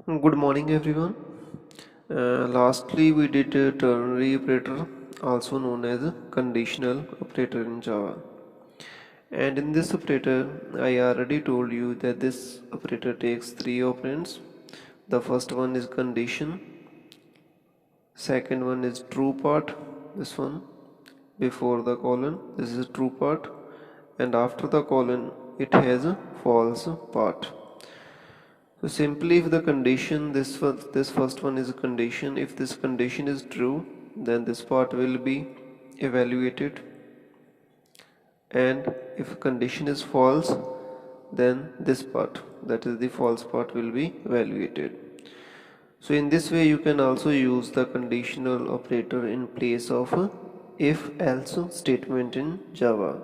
Good morning, everyone. Lastly, we did a ternary operator, also known as a conditional operator in Java. And in this operator, I already told you that this operator takes three operands. The first one is condition, second one is true part, this one before the colon, this is true part, and after the colon, it has a false part. So simply if the condition, this first one is a condition, if this condition is true, then this part will be evaluated, and if condition is false, then this part, that is the false part, will be evaluated. So in this way you can also use the conditional operator in place of a if-else statement in Java.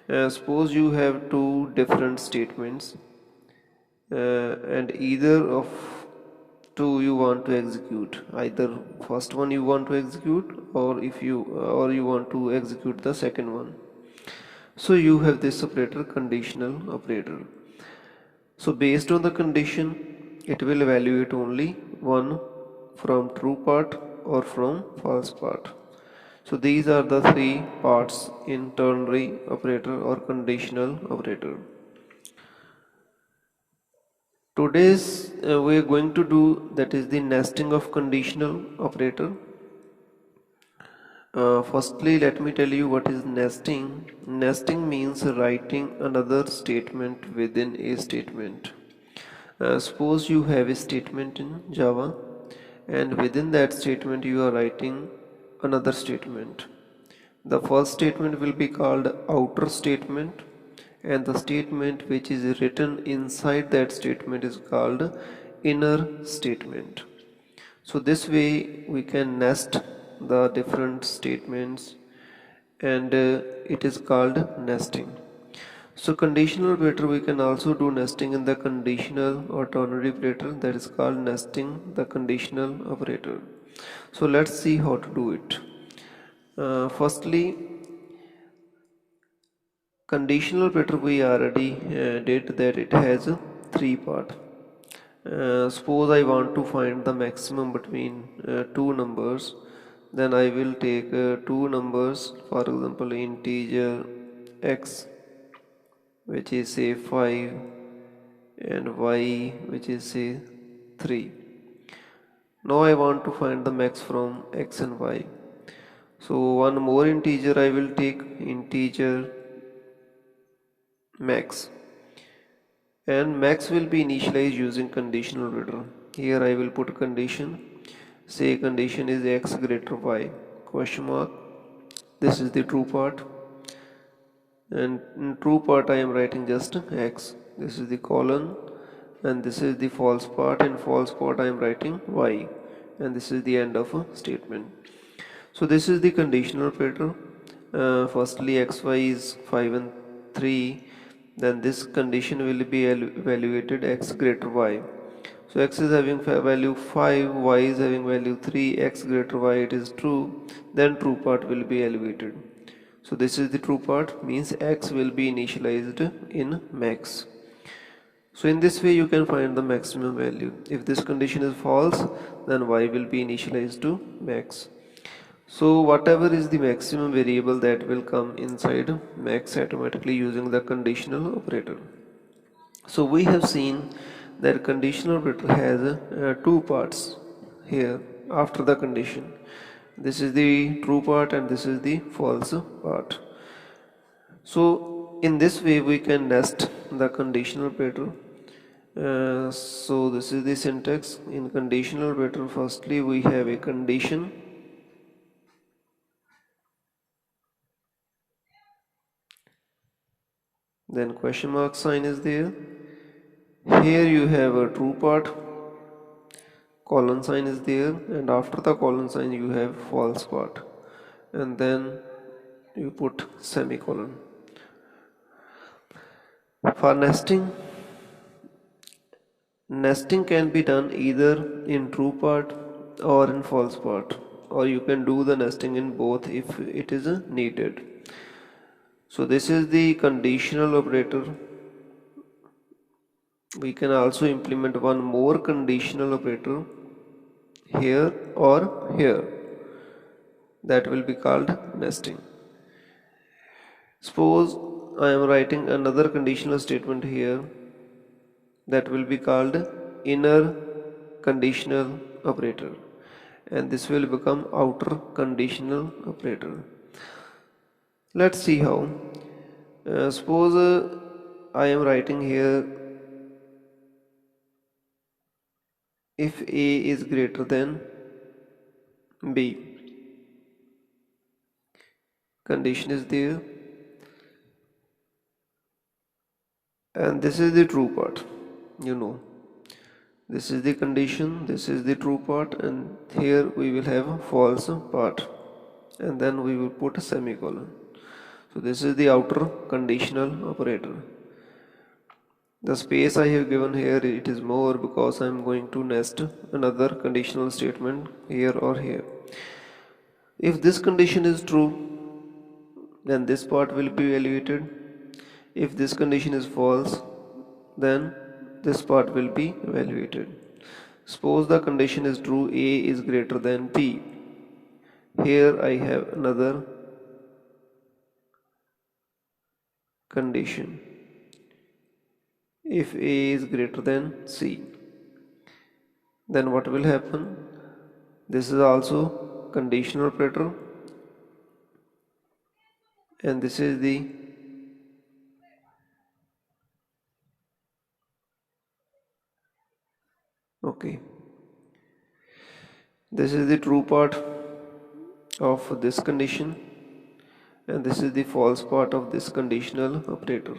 Suppose you have two different statements and either of two you want to execute, either first one you want to execute, or you want to execute the second one. So you have this operator, conditional operator. So based on the condition, it will evaluate only one from true part or from false part. So these are the three parts in ternary operator or conditional operator. Today's we are going to do, that is the nesting of conditional operator. Firstly, let me tell you what is nesting. Nesting means writing another statement within a statement. Suppose you have a statement in Java, and within that statement you are writing another statement. The first statement will be called outer statement, and the statement which is written inside that statement is called inner statement. So this way we can nest the different statements, and it is called nesting. So conditional operator, we can also do nesting in the conditional or ternary operator, that is called nesting the conditional operator. So let's see how to do it. Firstly, conditional operator we already did that it has three part. Suppose I want to find the maximum between two numbers, then I will take two numbers, for example integer x, which is say 5, and y, which is say 3. Now I want to find the max from x and y. So one more integer I will take, integer max, and max will be initialized using conditional operator. Here I will put condition, say condition is x greater y, question mark, this is the true part, and in true part I am writing just x, this is the colon, and this is the false part, and false part I am writing y, and this is the end of a statement. So this is the conditional operator. Firstly xy is 5 and 3, then this condition will be evaluated x greater y. So x is having value 5, y is having value 3, x greater y, it is true, then true part will be evaluated. So this is the true part, means x will be initialized in max. So in this way you can find the maximum value. If this condition is false, then y will be initialized to max. So whatever is the maximum variable, that will come inside max automatically using the conditional operator. So we have seen that conditional operator has two parts here after the condition. This is the true part and this is the false part. So in this way we can nest the conditional operator. So this is the syntax in conditional operator. Firstly we have a condition, then question mark sign is there. Here you have a true part, colon sign is there, and after the colon sign you have false part, and then you put semicolon. For nesting can be done either in true part or in false part, or you can do the nesting in both if it is needed. So this is the conditional operator, we can also implement one more conditional operator here or here. That will be called nesting. Suppose I am writing another conditional statement here, that will be called inner conditional operator, and this will become outer conditional operator. Let's see how. Suppose I am writing here, if A is greater than B, condition is there, and this is the true part, you know, this is the condition, this is the true part, and here we will have a false part, and then we will put a semicolon. So this is the outer conditional operator. The space I have given here, it is more because I am going to nest another conditional statement here or here. If this condition is true, then this part will be evaluated. If this condition is false, then this part will be evaluated. Suppose the condition is true, A is greater than B. Here I have another condition. If A is greater than C, then what will happen? This is also conditional operator, and this is the okay. This is the true part of this condition, and this is the false part of this conditional operator.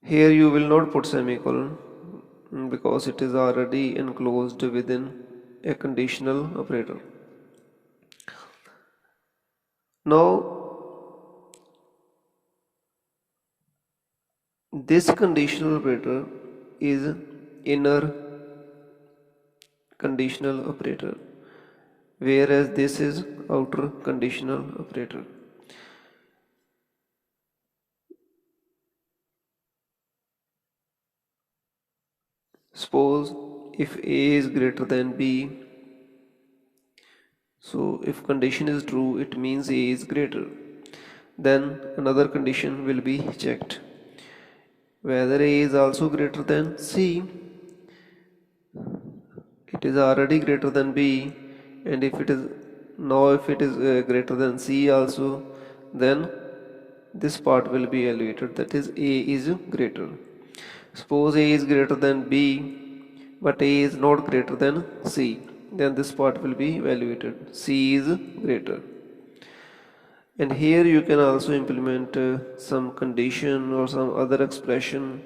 Here you will not put semicolon because it is already enclosed within a conditional operator. Now this conditional operator is inner conditional operator, whereas this is outer conditional operator. Suppose if A is greater than B, so if condition is true, it means A is greater. Then another condition will be checked, whether A is also greater than C. It is already greater than B, and if it is greater than C also, then this part will be evaluated, that is A is greater. Suppose A is greater than B, but A is not greater than C, then this part will be evaluated, C is greater. And here you can also implement some condition or some other expression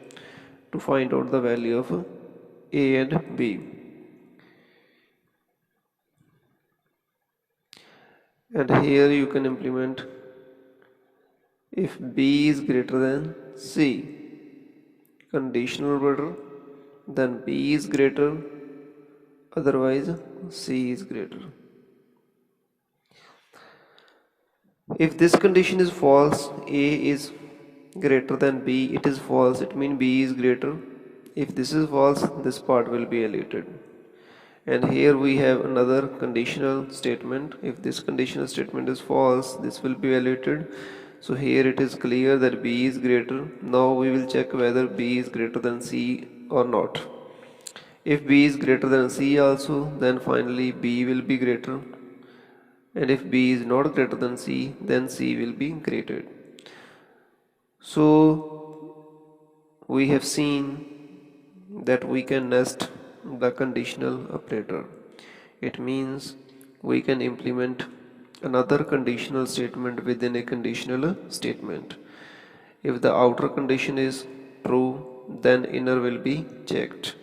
to find out the value of A and B. And here you can implement, if B is greater than C, conditional operator, then B is greater, otherwise C is greater. If this condition is false, A is greater than B, it is false, it means B is greater. If this is false, this part will be evaluated. And here we have another conditional statement. If this conditional statement is false, this will be evaluated. So here it is clear that B is greater. Now we will check whether B is greater than C or not. If B is greater than C also, then finally B will be greater. And if B is not greater than C, then C will be greater. So we have seen that we can nest the conditional operator. It means we can implement another conditional statement within a conditional statement. If the outer condition is true, then inner will be checked.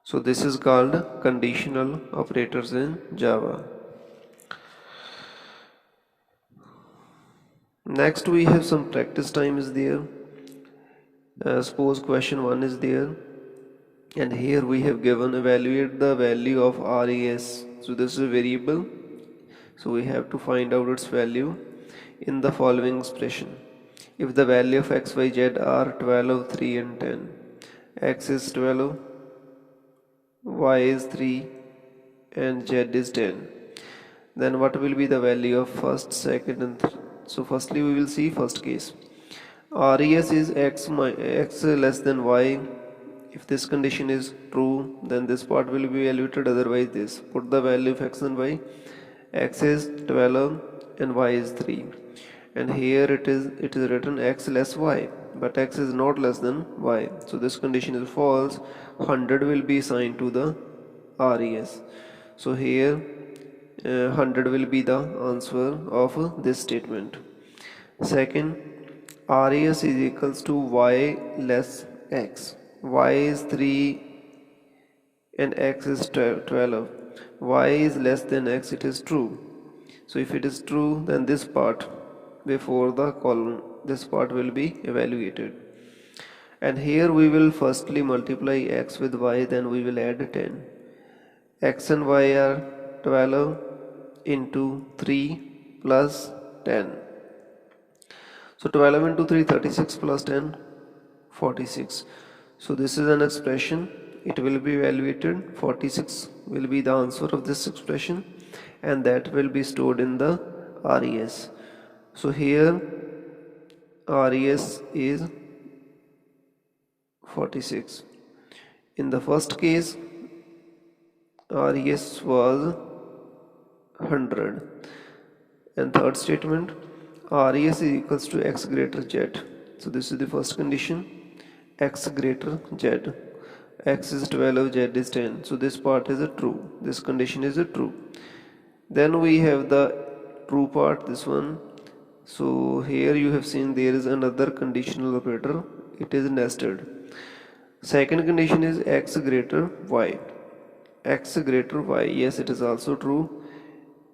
So this is called conditional operators in Java. Next we have some practice time is there. Suppose question 1 is there, and here we have given evaluate the value of RES. So this is a variable, so we have to find out its value in the following expression. If the value of x, y, z are 12, 3 and 10, x is 12, y is 3 and z is 10, then what will be the value of first, second and third? So firstly we will see first case. RES is x less than y. If this condition is true, then this part will be evaluated, otherwise this. Put the value of x and y. X is 12 and y is 3. And here it is written x less y, but x is not less than y. So this condition is false. 100 will be assigned to the RES. So here 100 will be the answer of this statement. Second, RES is equals to y less x. Y is 3 and x is 12. Y is less than x, it is true. So if it is true, then this part before the column, this part will be evaluated. And here we will firstly multiply x with y, then we will add 10. X and y are 12 into 3 plus 10. So 12 into 3, 36 plus 10, 46. So this is an expression. It will be evaluated. 46 will be the answer of this expression, and that will be stored in the RES. So here RES is 46. In the first case, RES was 100. And third statement, RES is equals to x greater z. So this is the first condition, x greater z. X is 12, z is 10. So this part is a true. This condition is a true. Then we have the true part, this one. So here you have seen there is another conditional operator. It is nested. Second condition is x greater y. X greater y. Yes, it is also true.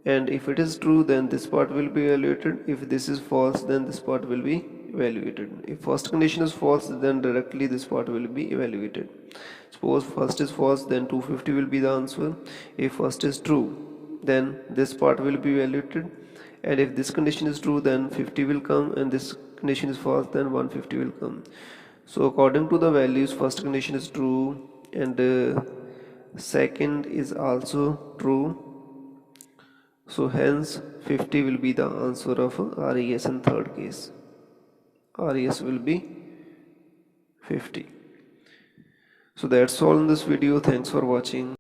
And if it is true, then this part will be evaluated. If this is false, then this part will be evaluated. If first condition is false, then directly this part will be evaluated. Suppose first is false, then 250 will be the answer. If first is true, then this part will be evaluated. And if this condition is true, then 50 will come, and this condition is false, then 150 will come. So according to the values, first condition is true and second is also true. So hence 50 will be the answer of RES in third case. RES will be 50. So that's all in this video. Thanks for watching.